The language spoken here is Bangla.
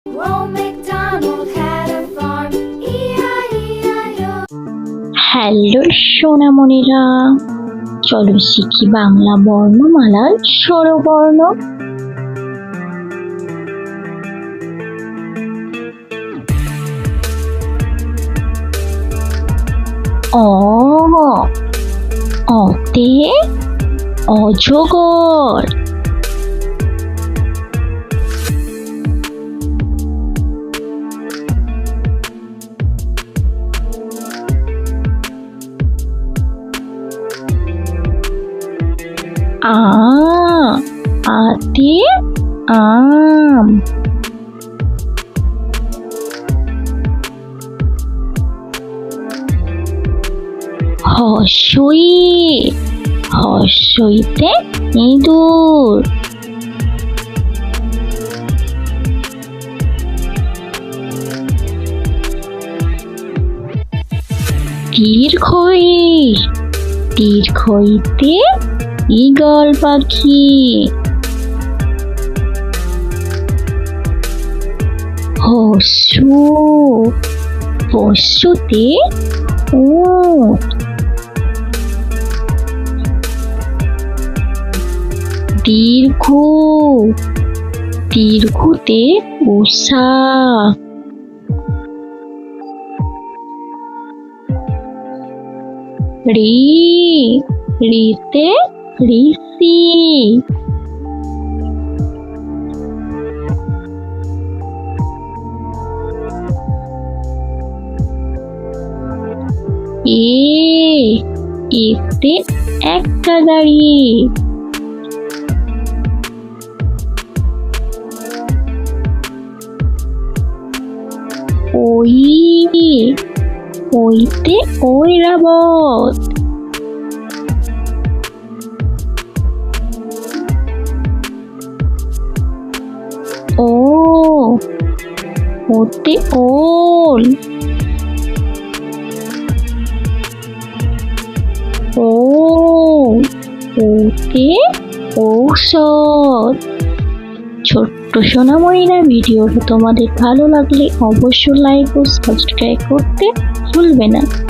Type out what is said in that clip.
Old MacDonald had a farm, E-I-E-I-O. Hello সোনামণিরা, চলো শিখি বাংলা বর্ণমালার স্বরবর্ণ। অ, অতে অজগর। আ, আতে আম। হর্ষই, হর্ষইতে ইঁদুর। দীর্ঘই, দীর্ঘইতে ঈগল পাখি। হ্রস্ব, হ্রস্বতে উট। দীর্ঘ, দীর্ঘতে উষা। ঋ, ঋতে ঋষি। এ, এতে এক্কা গাড়ি। ওই, ওইতে ঐরাবত। ও, ওতে ওল। ও, ওতে ঔষধ। ছোট্ট সোনামণিরা, ভিডিওটা তোমাদের ভালো লাগলে অবশ্যই লাইক ও সাবস্ক্রাইব করতে ভুলবে না।